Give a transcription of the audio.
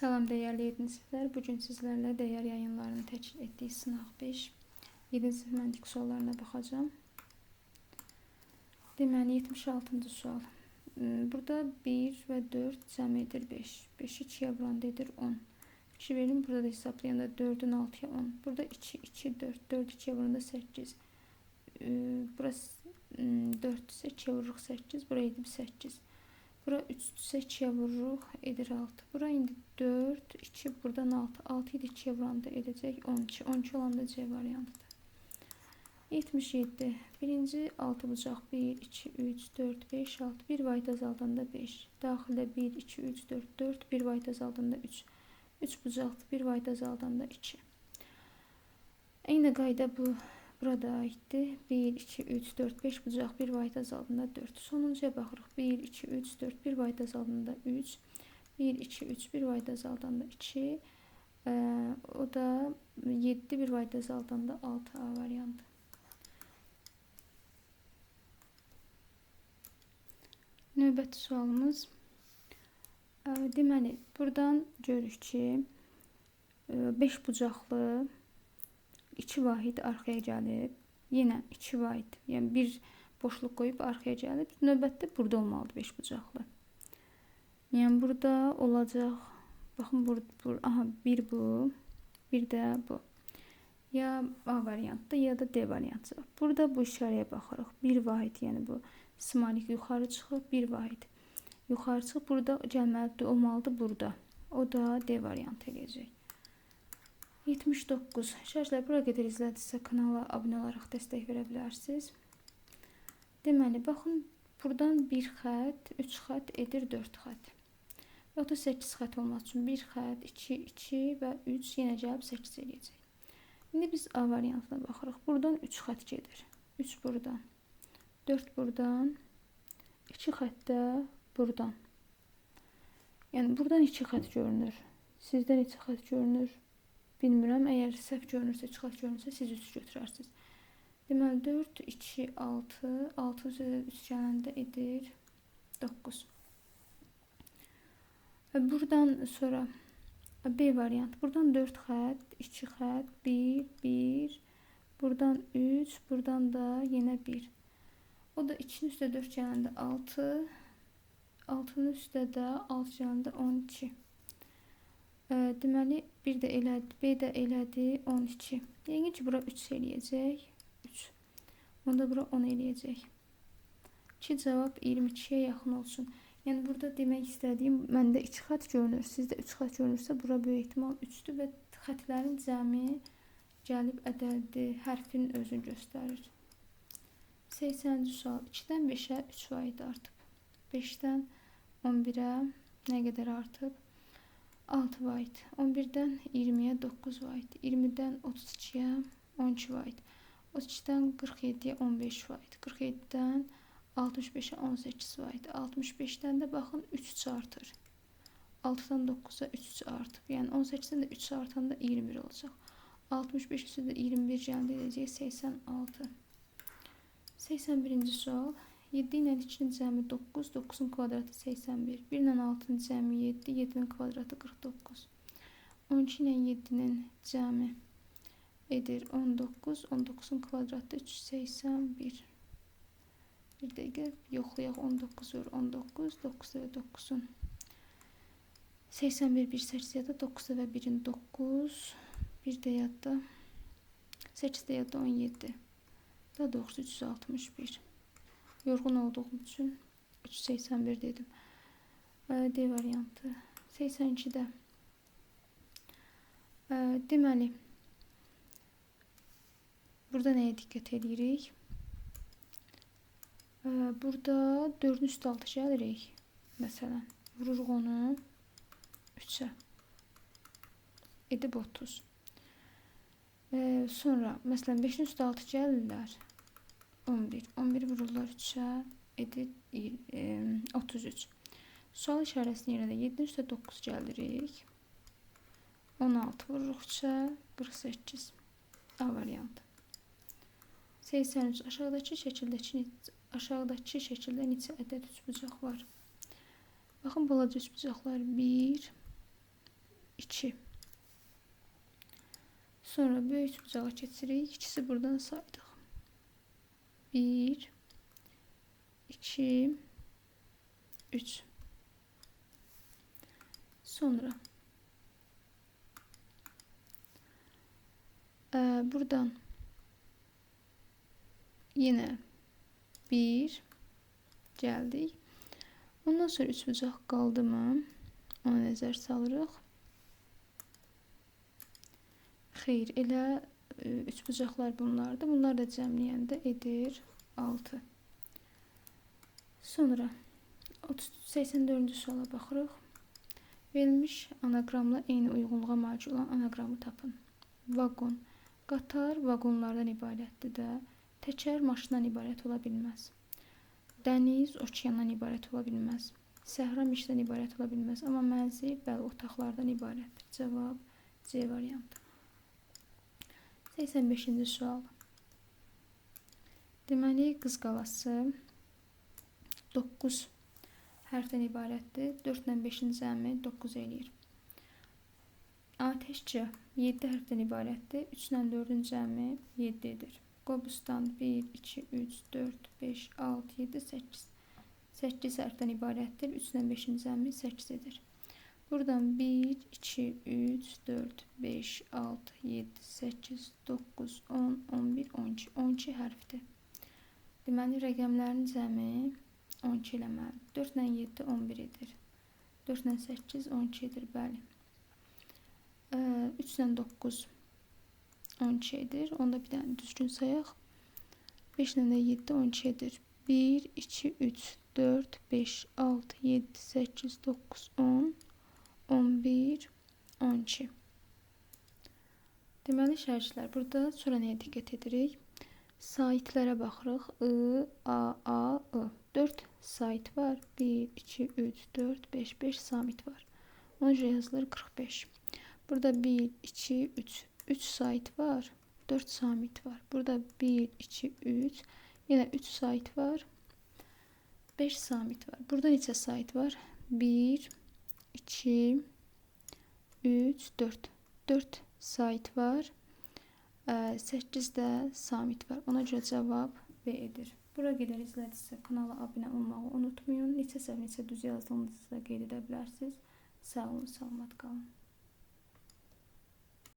Salam değerli 7-ci siniflər. Bugün sizlərlə dəyər yayınlarını təşkil etdiyi sınaq 5 7-ci sinif məntiq suallarına baxacağım. Deməli 76-cı sual. Burada 1 və 4 cəm edir 5. 5-i 2-yə vuranda edir 10. 2 verim, burada da hesablayanda 4-ün 6-ya 10. Burada 2, 2, 4. 4 2-yə vuranda 8. Burası 4 ise 2'ye vururuq 8. Buraya edib 8. Bura 3 ise 2'ye vururuq edir 6. Bura indi 4, 2, buradan 6. 6 idi 2'ye vuranda edəcək 12. 12 olanda C variantıdır. 77. Birinci 6 bucaq 1, 2, 3, 4, 5, 6. 1 vahid azaldanda 5. Daxildə 1, 2, 3, 4, 4. 1 vahid azaldanda 3. 3 bucaqdır. 1 vahid azaldanda 2. Eyni qayda bu burada aiddir. 1, 2, 3, 4, 5 bucaq 1 vahid azaldında 4. Sonuncuya baxırıq. 1, 2, 3, 4, 1 vahid azaldında 3. 1, 2, 3, 1 vahid azaldanda 2. O da 7, 1 vahid azaldanda 6A variantı. Növbəti sualımız. Deməli, buradan görürük ki 5 bucaqlı 2 vahid arxaya gəlib. Yenə 2 vahid, yəni bir boşluq qoyub arxaya gəlib. Növbətdə burada olmalıdır 5 bucaqlı. Yəni burada olacaq. Baxın aha bir bu, bir də bu. Ya A variantda ya da D variantı. Burada bu işarəyə baxırıq. Bir vahid, yəni bu smalik yuxarı çıxıb, bir vahid yuxarı çıxıb. Burada gəlməlidir, olmalıdır burada. O da D variantı eləyəcək. 79. Şərhlər bura qədər izlədinizsə kanala abunə olaraq dəstək verə bilərsiniz. Deməli, baxın, buradan 1 xət, 3 xət edir 4 xət. Və 38 xət olması üçün 1 xət, 2, 2 və 3 yenə gəlib 8 eləyəcək. İndi biz A variantına baxırıq. Buradan 3 xət gedir. 3 buradan, 4 buradan, 2 xət də buradan. Yəni buradan 2 xət görünür. Sizdə neçə xət görünür? Bilmirəm. Əgər səhv görünürsə, 2 xət görünürsə, siz 3 götürərsiniz. Deməli 4, 2, 6, 6 üzrə 3 gələndə edir 9. Buradan sonra B variantı. Buradan 4 xət, 2 xət, 1, 1, buradan 3, buradan da yenə 1. O da 2-nin üstə 4 gələndə 6, 6-nın üstə də 6 gələndə 12. Deməli, bir də elədi, B də elədi 12. Yəni ki, bura 3 eləyəcək. 3. Onda bura 10 eləyəcək. 2 cavab 22-yə yaxın olsun. Yəni, burada demək istədiyim, məndə 2 xət görünür. Sizdə 3 xət görünürsə, bura böyük ehtimal 3-dür və xətlərin cəmi gəlib ədəldir. Hərfin özünü göstərir. 80-ci sual. 2-dən 5-ə 3 vahid artıb. 5-dən 11-ə nə qədər artıb? 6 vahid. 11-dən 20-yə 9 vahid. 20-dən 32-yə 12 vahid. 32-dən 47-yə 15 vahid. 47-dən 65-ə 18 vahid. 65-dən də baxın 3 artır. 6-dan 9-a 3 artıb. Yəni 18-dən də 3 artanda 21 olacaq. 65 üstə də 21 gəlində edəcək 86. 81-ci sual. 7 ilə 2-nin cəmi 9, 9-un kvadratı 81. 1 ilə 6-nın cəmi 7, 7-nin kvadratı 49. 12 ilə 7-nin cəmi edir 19, 19-un kvadratı 381. Bir dəqiqə yoxlayaq, 19 vur 19, 9 və 9-un. 81 1 8 yadda, 9 və 1-in 9, 1 də yadda, 8 də yadda 17. Daha doğrusu 361. Yorğun olduğum üçün 381 dedim. D variantı. 82-də. Deməli, burada nəyə diqqət edirik? Burada 4-ün üstü 6 gəlirik. Məsələn, vururuq onu 3-ə. Edib 30. Sonra, məsələn, 5-in üstü 6 gəlirlər. 11. 11 vururlar 3'ə edir 33. Sual işarəsinin yerine 7-nin üstə 9 gəlirik. 16 vururuq 3'ə 48. A variantı. 83. Aşağıdakı şəkildə neçə ədəd üçbucaq var? Baxın, balaca üçbucaqlar 1, 2. Sonra böyük bucağa keçirik. İkisi buradan saydıq. 1, 2, 3. Sonra buradan yine 1 geldik. Ondan sonra 3 bucaq qaldı mı? Ona nəzər salırıq. Xeyr, elə 3 bucaqlar bunlardır. Bunlar da cəmləyəndə edir 6. Sonra 84-cü suala baxırıq. Verilmiş anaqramla eyni uyğunluğa malik olan anaqramı tapın. Vaqon. Qatar vaqonlardan ibarətdir də. Təkər maşından ibarət ola bilməz. Dəniz okeandan ibarət ola bilməz. Səhra meşədən ibarət ola bilməz. Amma mənzil bəli otaqlardan ibarətdir. Cavab C variantı. 85-ci sual. Deməli, Qız qalası 9 hərfdən ibarətdir. 4 ilə 5-in cəmi 9 eləyir. Ateşçə 7 hərfdən ibarətdir. 3 ilə 4-ün cəmi 7 edir. Qobustan 1, 2, 3, 4, 5, 6, 7, 8. 8 hərfdən ibarətdir. 3 ilə 5-in cəmi 8 edir. Buradan 1, 2, 3, 4, 5, 6, 7, 8, 9, 10, 11, 12. 12 hərfdir. Deməli, rəqəmlərin cəmi 12 eləməlidir. 4 ilə 7, 11 edir. 4 ilə 8, 12 edir, bəli. 3 ilə 9, 12 edir. Onda bir dənə düzgün sayaq. 5 ilə 7, 12 edir. 1, 2, 3, 4, 5, 6, 7, 8, 9, 10, 11, 12. Deməli, şərhçilər. Burada sonra nəyə diqqət edirik? Saitlərə baxırıq. I, A, A, I. 4 sait var. 1, 2, 3, 4, 5, 5 samit var. Ona görə yazılır 45. Burada 1, 2, 3. 3 sait var. 4 samit var. Burada 1, 2, 3. Yine 3 sait var. 5 samit var. Burada neçə sait var? 1, 2, 3, 4. 4 sait var. 8 də samit var. Ona görə cavab B edir. Bura qədər izlədinizsə kanala abunə olmağı unutmayın. Neçə səhv, neçə düz yazdığınızı qeyd edə bilərsiniz. Sağ olun, salamat qalın.